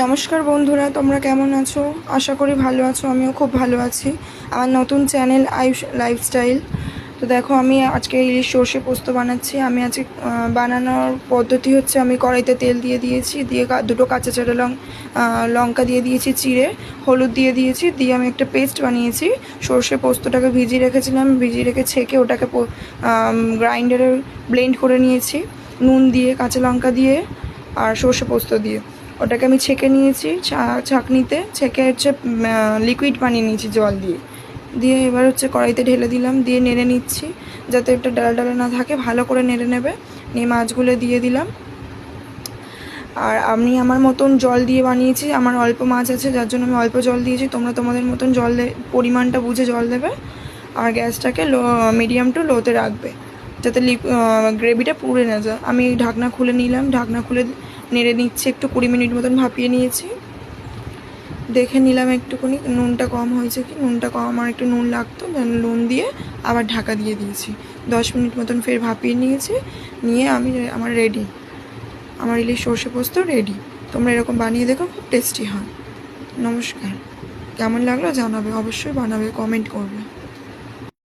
নমস্কার বন্ধুরা, তোমরা কেমন আছো? আশা করি ভালো আছো। আমিও খুব ভালো আছি। আমার নতুন চ্যানেল আয়ুষ লাইফস্টাইল। তো দেখো, আমি আজকে ইলিশ সর্ষে পোস্ত বানাচ্ছি। আমি আজকে বানানোর পদ্ধতি হচ্ছে, আমি কড়াইতে তেল দিয়ে দিয়েছি, দিয়ে দুটো কাঁচা চারা লঙ্কা দিয়ে দিয়েছি চিড়ে, হলুদ দিয়ে দিয়েছি, দিয়ে আমি একটা পেস্ট বানিয়েছি। সর্ষে পোস্তটাকে ভিজিয়ে রেখেছিলাম, ভিজিয়ে রেখে ছেঁকে ওটাকে গ্রাইন্ডারে ব্লেন্ড করে নিয়েছি, নুন দিয়ে, কাঁচা লঙ্কা দিয়ে আর সর্ষে পোস্ত দিয়ে। ওটাকে আমি ছেঁকে নিয়েছি, ছাঁকনিতে ছেঁকে হচ্ছে লিকুইড বানিয়ে নিয়েছি জল দিয়ে। দিয়ে এবার হচ্ছে কড়াইতে ঢেলে দিলাম, দিয়ে নেড়ে নিচ্ছি যাতে একটা ডালা ডালা না থাকে, ভালো করে নেড়ে নেবে। নিয়ে মাছগুলো দিয়ে দিলাম। আর আমি আমার মতন জল দিয়ে বানিয়েছি, আমার অল্প মাছ আছে যার জন্য আমি অল্প জল দিয়েছি। তোমরা তোমাদের মতন পরিমাণটা বুঝে জল দেবে। আর গ্যাসটাকে মিডিয়াম টু লোতে রাখবে যাতে গ্রেভিটা পুড়ে না যায়। আমি ঢাকনা খুলে নিলাম, ঢাকনা খুলে নেড়ে নিচ্ছি, একটু 20 মিনিট মতন ভাপিয়ে নিয়েছি। দেখে নিলাম একটুখানি নুনটা কম হয়েছে কি, নুনটা কম, আমার একটু নুন লাগতো, নুন দিয়ে আবার ঢাকা দিয়ে দিয়েছি। 10 মিনিট মতন ফের ভাপিয়ে নিয়েছি, নিয়ে আমার রেডি, আমার ইলিশ সর্ষে পোস্ত রেডি। তোমরা এরকম বানিয়ে দেখো, খুব টেস্টি হয়। নমস্কার। কেমন লাগলো জানাবে, অবশ্যই বানাবে, কমেন্ট করবে।